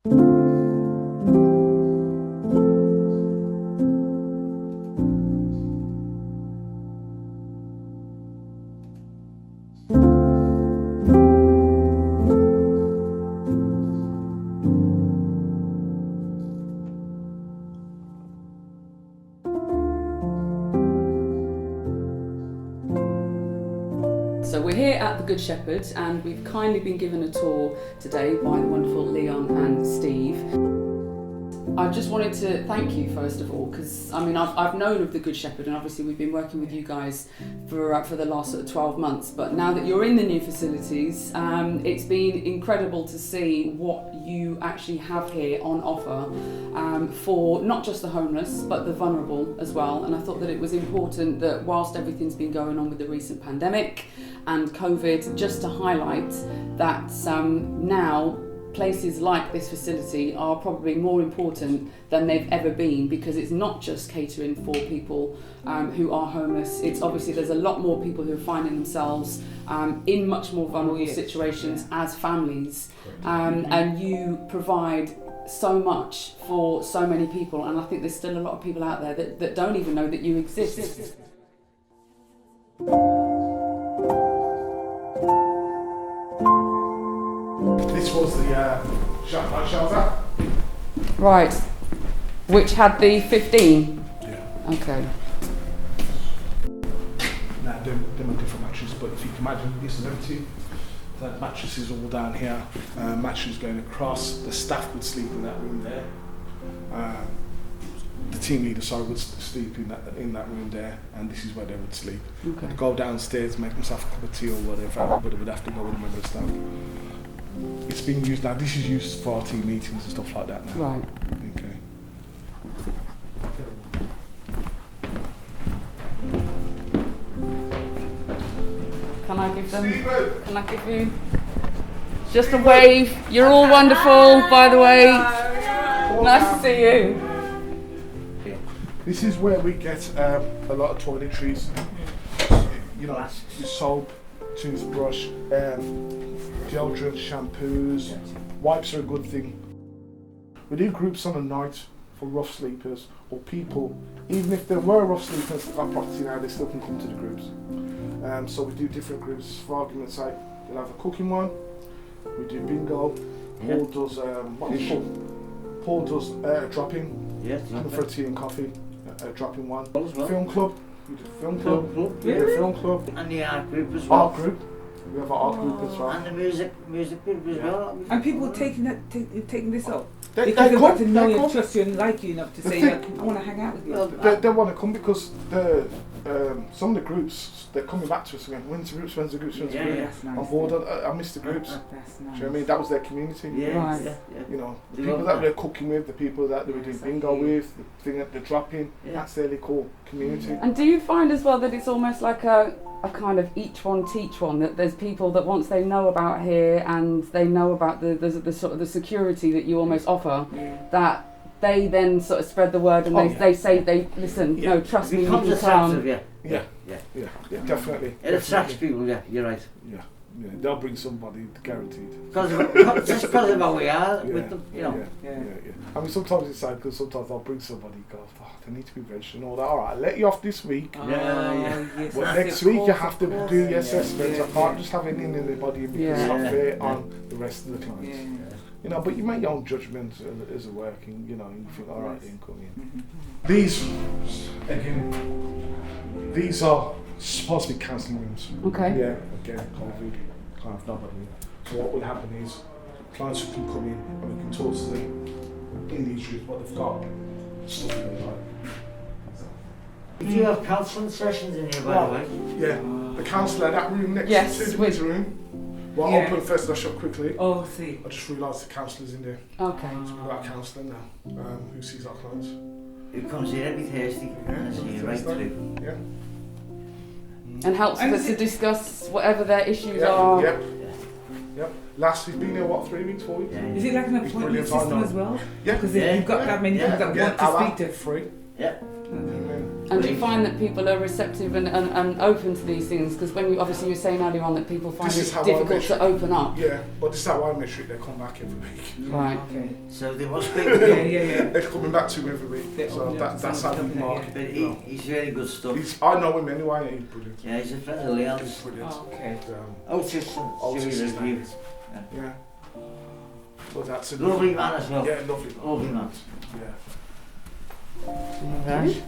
So we're here at the Good Shepherd and we've kindly been given a tour today by the wonderful Leon and Steve. I just wanted to thank you first of all, because I mean I've known of the Good Shepherd and obviously we've been working with you guys for the last sort of 12 months, but now that you're in the new facilities, it's been incredible to see what you actually have here on offer for not just the homeless but the vulnerable as well. And I thought that it was important that whilst everything's been going on with the recent pandemic and COVID, just to highlight that now places like this facility are probably more important than they've ever been, because it's not just catering for people who are homeless. It's obviously there's a lot more people who are finding themselves in much more vulnerable situations as families, and you provide so much for so many people, and I think there's still a lot of people out there that don't even know that you exist. This was the shelter. Right, which had the 15? Yeah. Okay. Now, them are different mattresses, but if you can imagine, this is empty. The mattresses all down here, mattresses going across. The staff would sleep in that room there. The team leader, would sleep in that room there, and this is where they would sleep. Okay. They'd go downstairs, make themselves a cup of tea or whatever, but they would have to go with a member of staff. It's being used now. This is used for team meetings and stuff like that now. Right. Okay. Can I give them? Can I give you just a wave? You're all wonderful, by the way. Nice to see you. This is where we get a lot of toiletries. You know, your soap, toothbrush, deodorant, shampoos. Wipes are a good thing. We do groups on a night for rough sleepers or people, even if there were rough sleepers at our property now, they still can come to the groups. So we do different groups. For argument's sake, we'll have a cooking one. We do bingo. Paul does Paul does drop-in. Yes. For tea and coffee. Drop-in one. Well. Film club. We do film club. Yeah. Film club. And the art group as well. Art group. We have an art group as well. And the music group as well. And people taking this up? They Because they've got to know they you, come. trust you and like you enough to say, I want to hang out with you. Well, They want to come because some of the groups, they're coming back to us again. When's the groups? Yeah, That's nice. On board, I miss the groups. That's Do nice. you know what I mean? That was their community. Yeah, Right. yeah. You know, the They people love that that. they're cooking with, the people that they were doing bingo with, the thing that they're dropping, Yeah. that's their little community. And do you find as well that it's almost like a kind of each one teach one, that there's people that once they know about here and they know about the sort of the security that you almost offer, that they then sort of spread the word and they say they listen, Yeah. no, trust It me, you becomes can attractive, come. yeah. Yeah, definitely. It attracts people, yeah, you're right. Yeah, they'll bring somebody, guaranteed. Just because of how we are Yeah, with them, you know. Yeah. I mean, sometimes it's sad because sometimes I'll bring somebody, go, they need to be registered and all that. All right, I'll let you off this week. Yeah. Yes, But that's next it, week of you course, have to of course. do your Yeah, assessments. yeah, I can't yeah. just have it in anybody because Yeah. it's not Yeah. fair on the rest of the clients. Yeah. You know, but you make your own judgment as a working, you know, and you think, all right, Yes. then come in. Mhm. These, again, these are supposed to be counselling rooms. Okay. Yeah, again, COVID, can't have nobody in. So what will happen is, clients who can come in and we can talk to them in these rooms, what they've got, stuff in their life. Do you have counselling sessions in here, by the way? Yeah, the counsellor, that room next Yes, to the with- room. Well, Yeah. I'll open first, I'll shut quickly. Oh, see. I just realised the counsellor's in there. Okay. So we've got a counsellor now who sees our clients. Who comes here every Thursday and is here right through. Yeah. And helps And us is to it- discuss whatever their issues Yep. are. Yep. Yep. Last we've been here, what, 3 weeks, 4 weeks? Yeah. Is it like an It's appointment brilliant, I system know. as well? Yeah. Because Yeah. you've got that many people that want to I'll speak have to. free. Yeah. And do you find that people are receptive and open to these things? Because when obviously you were saying earlier on that people find This is it how I difficult measure. to open up. Yeah, but this is how I measure it. They come back every week. Right. Okay. So they must be. Yeah. They're coming back to him every week. Yeah, So yeah, that's how we yeah. market. But you know. he's really good stuff. I know him anyway. He's brilliant. Yeah, he's a friend of Leon's. He's brilliant. Oh, okay. Otis and Otis Julie is review. nice. Yeah. So that's a Lovely man as well. Yeah, lovely. Lovely man. Yeah. Nice.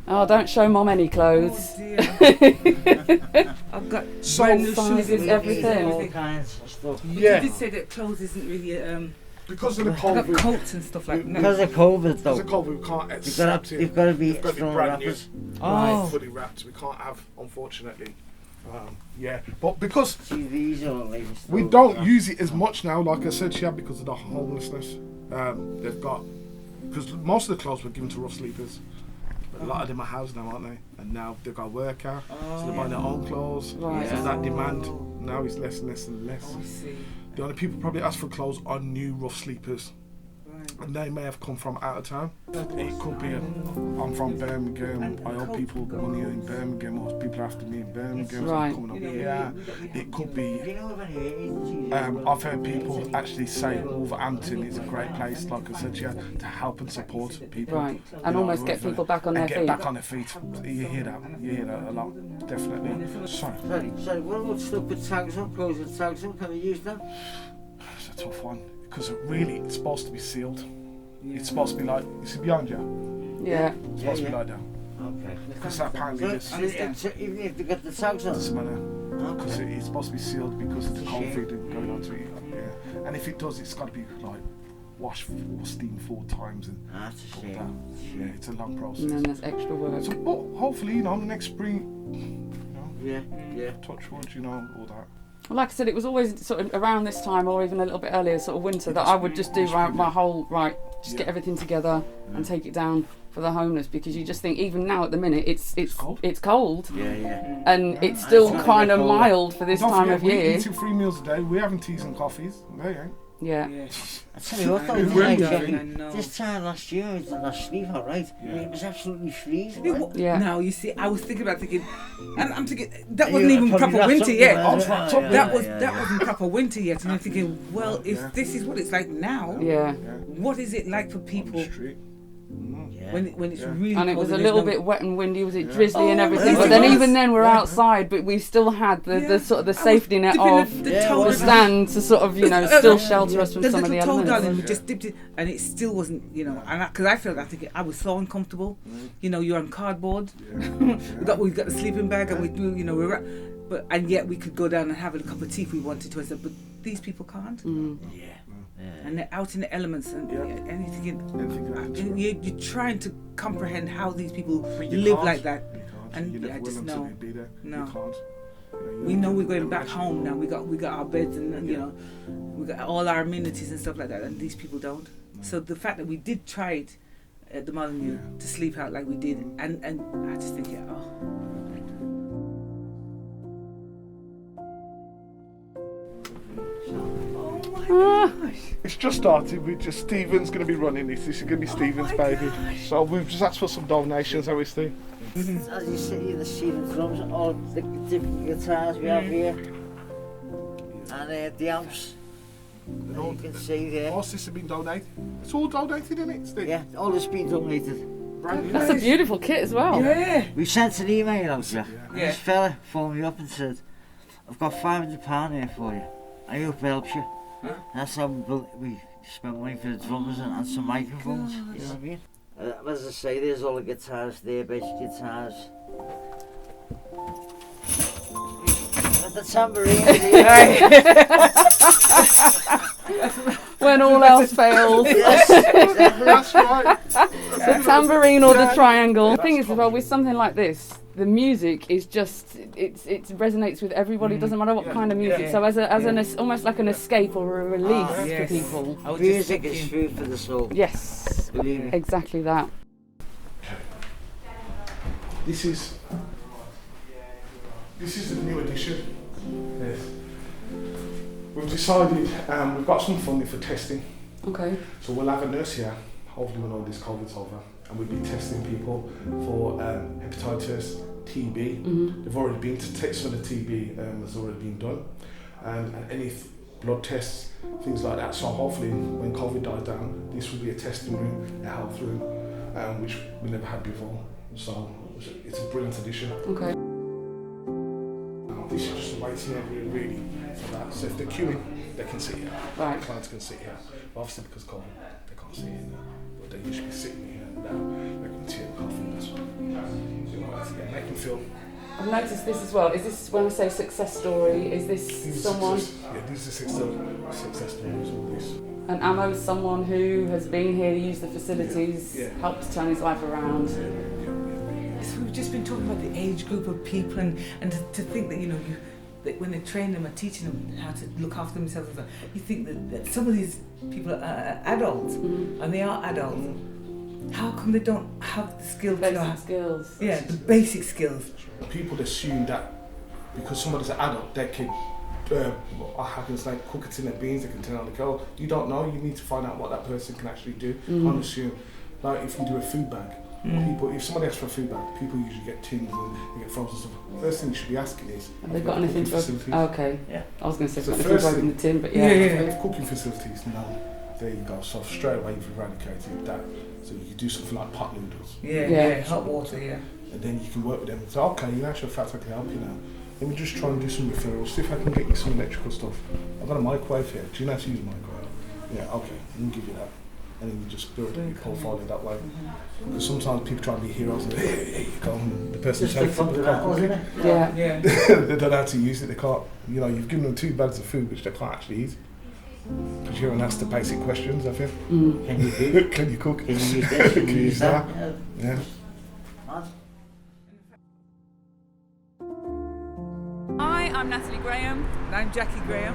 Oh, don't show Mum any clothes. Oh dear. I've got So brand new sizes, shoes and everything. All kinds of stuff. But Yeah. you did say that clothes isn't really Because of the I've got COVID. coats and stuff like that. Because of COVID Because though, of COVID, we can't accept it. you've got to be They've got to be strong brand new. rappers. Oh. Fully wrapped. We can't have, unfortunately. Yeah, but because TVs or latest we stuff. don't use it as much now, like I said, Shab, because of the homelessness. They've got, because most of the clothes were given to rough sleepers. But a lot of them are housed now, aren't they? And now they've got work out, so they're buying their own clothes. Right. So that demand now is less and less and less. Oh, I see. The only people probably ask for clothes are new rough sleepers. Right. And they may have come from out of town. It could be I'm from Birmingham, I owe people money in Birmingham, or people after me in Birmingham, so Right. I'm coming up here. It could be, Do you know of any agencies? I've heard people actually say Wolverhampton is a great place, like I said, yeah, to help and support people. Right. And almost get people back on their and get feet. back on their feet. You hear that a lot, definitely. Sorry, Sorry, what about stuff with tags on, clothes with tags on? Can we use them? it's a tough one, because really it's supposed to be sealed. It's supposed to be like, you see behind you? Yeah. It's supposed to be like that. Okay. Because that apparently is, Even if they got the tags on? doesn't matter. Because Okay. it's supposed to be sealed because of the cold Shit. feed going on to it. Yeah. And if it does, it's got to be like washed or steamed 4 times and That's a all shame. that. Yeah, it's a long process. And then there's extra work. So, but hopefully, next spring, Yeah. touch wood, all that. Well, like I said, it was always sort of around this time or even a little bit earlier, sort of winter, that I would just do my whole, just get everything together and take it down for the homeless, because you just think even now at the minute it's cold Yeah. and it's still It's kind of gonna get mild for this Don't time forget, of we're year. eating 3 meals a day. We're having teas and coffees. They ain't. Yeah. I tell you what though, It's like, really I know. this time last year, it was the last Sleepout, right? Yeah. It was absolutely freezing. It Right? wa- Yeah. Now you see, I was thinking, and I'm thinking that You wasn't even probably proper got winter something yet. like I'm that. fucked up. That wasn't proper winter yet, and I'm thinking, well, if Yeah. this is what it's like now, Yeah. what is it like for On people the street. Yeah. when it's Yeah. really And it cold was a there's little no- bit wet and windy, was it Yeah. drizzly and Oh, everything? yes, But it then was. even then we're Yeah. outside, but we still had the Yeah. sort of the I was safety net dipping of the Yeah, toe well, the it's in- stand to sort of, still shelter us from the some of the little toe, elements. darling, we Yeah. just dipped it, and it still wasn't, and because I felt, I think I was so uncomfortable. You're on cardboard. Yeah. We got the sleeping bag, and we do, and yet we could go down and have a cup of tea if we wanted to. I said, but these people can't, Mm. and they're out in the elements, and Yeah. and you're thinking, Anything that happens to and us. you're trying to comprehend how these people But you live can't. like that. You can't. And You I never will just until know. you be there. No. You can't. We know we're going never back actually- home now. We got our beds, and Yeah. we got all our amenities and stuff like that, and these people don't. So the fact that we did try it at the Molyneux Yeah. to sleep out like we did, and I just think, oh my gosh. It's just started. Stephen's going to be running this. This is going to be Stephen's my baby. gosh. So we've just asked for some donations, have we, Steve? As you see, the Stephen drums, all the different guitars we have here, and the amps. all- You can see there. Most of this has been donated. It's all donated, isn't it, Steve? Yeah, all this been donated. Brand new. That's a beautiful kit as well. Yeah. We sent an email out to you. And Yeah. this fella phoned me up and said, I've got £500 here for you. I hope it helps you. Huh? That's how we spent money for the drummers and some microphones. You know what I mean? As I say, there's all the guitars there, bass guitars. With the tambourine here. When all else fails, Yes, exactly. That's right. the tambourine or the triangle. The thing is, as well, with something like this, the music is just it resonates with everybody. It doesn't matter what kind of music. Yeah. So almost like an escape or a release Yes. for people. I was just Music is thinking, food for the soul. Yes, Believe me. exactly that. This is a new edition. Yes. we've decided we've got some funding for testing. Okay. So we'll have a nurse here, hopefully when all this COVID's over, and we'll be testing people for hepatitis, TB. Mm-hmm. They've already been to take some of the TB has already been done, and any blood tests, things like that. So hopefully when COVID dies down, this will be a testing room, a health room, which we never had before. So it's a brilliant addition. Okay. This is just a waiting area really for that. So if they're queuing, they can sit here. Right. Clients can sit here. But obviously because COVID, they can't sit here now. But they usually be sitting here now, making tea and coffee. That's what make them feel. I've noticed this as well. Is this, when I say success story, is this someone? These are success stories, all this. And Amo's someone who has been here, used the facilities, helped to turn his life around. So we've just been talking about the age group of people and to think that, that when they train them and teaching them how to look after themselves, you think that some of these people are adults, and they are adults. How come they don't have the skills? Basic skills. Yeah, the basic skills. People assume that because somebody's an adult, they can, what happens, like cook it in their beans, they can turn on the kettle. You don't know, you need to find out what that person can actually do. Can't assume. Like if you do a food bag, people, if somebody asks for a food bag, people usually get tins and they get frozen stuff. First thing you should be asking is, have they got anything to open? Oh, okay. Yeah. I was going to say, So got anything to first open the tin, but yeah. Cooking facilities, no. There you go. So straight away you've eradicated that. So you can do something like pot noodles. Yeah, hot water, yeah. And then you can work with them and say, okay, in actual fact I can help you now. Let me just try and do some referrals, see if I can get you some electrical stuff. I've got a microwave here. Do you know how to use a microwave? Yeah, okay, let me give you that. And then you just build your portfolio that way. Because sometimes people try to be heroes and here you go, and the person's helping them. Yeah. They don't know how to use it, they can't, you've given them 2 bags of food which they can't actually eat. Because you haven't asked the basic questions, have you? Can you cook? Can you cook? Can you use this? Can you use that? Yeah. Hi, I'm Natalie Graham. And I'm Jaki Graham.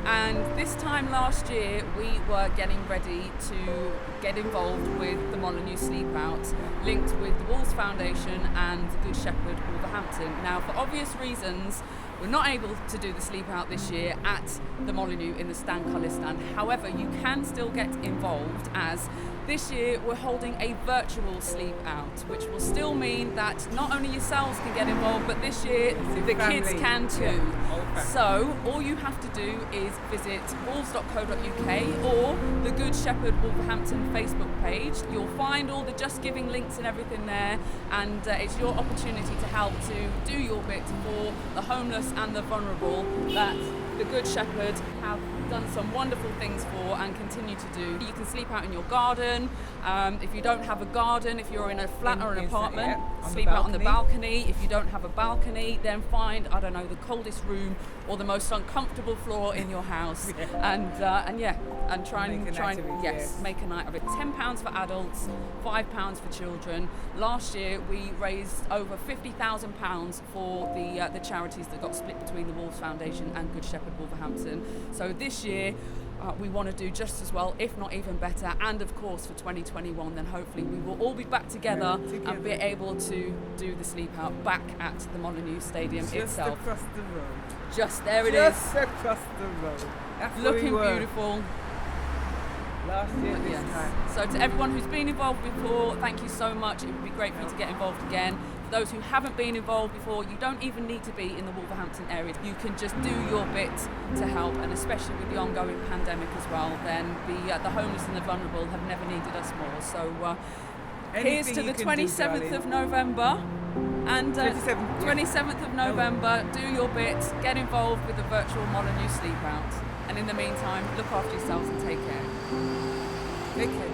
And this time last year, we were getting ready to get involved with the Molyneux Sleepout, linked with the Wolves Foundation and the Good Shepherd Wolverhampton. Now, for obvious reasons, we're not able to do the Sleepout this year at the Molyneux in the stand colour stand. However, you can still get involved, as this year we're holding a virtual sleep out, which will still mean that not only yourselves can get involved, but this year the kids can too. So all you have to do is visit wolves.co.uk or the Good Shepherd Wolverhampton Facebook page. You'll find all the Just Giving links and everything there, and it's your opportunity to help to do your bit for the homeless and the vulnerable that the Good Shepherd have done some wonderful things for and continue to do. You can sleep out in your garden. If you don't have a garden, if you're in a flat or an apartment, sleep out on the balcony. If you don't have a balcony, then find, I don't know, the coldest room or the most uncomfortable floor in your house, and try and make a night of it. £10 for adults, £5 for children. Last year we raised over £50,000 for the charities that got split between the Wolves Foundation and Good Shepherd Wolverhampton. So this year we want to do just as well, if not even better, and of course for 2021 then hopefully we will all be back together and be able to do the sleep out back at the Molyneux Stadium itself. Just across the road. Just there it Just is. across the road. That's Looking where we were beautiful. last year this time. So to everyone who's been involved before, thank you so much. It would be great for you to get involved again. For those who haven't been involved before, you don't even need to be in the Wolverhampton area. You can just do your bit to help, and especially with the ongoing pandemic as well, then the homeless and the vulnerable have never needed us more. So here's to the 27th of November. And 27th of November, do your bit, get involved with the virtual Molyneux Sleepout. And in the meantime, look after yourselves and take care. Take care.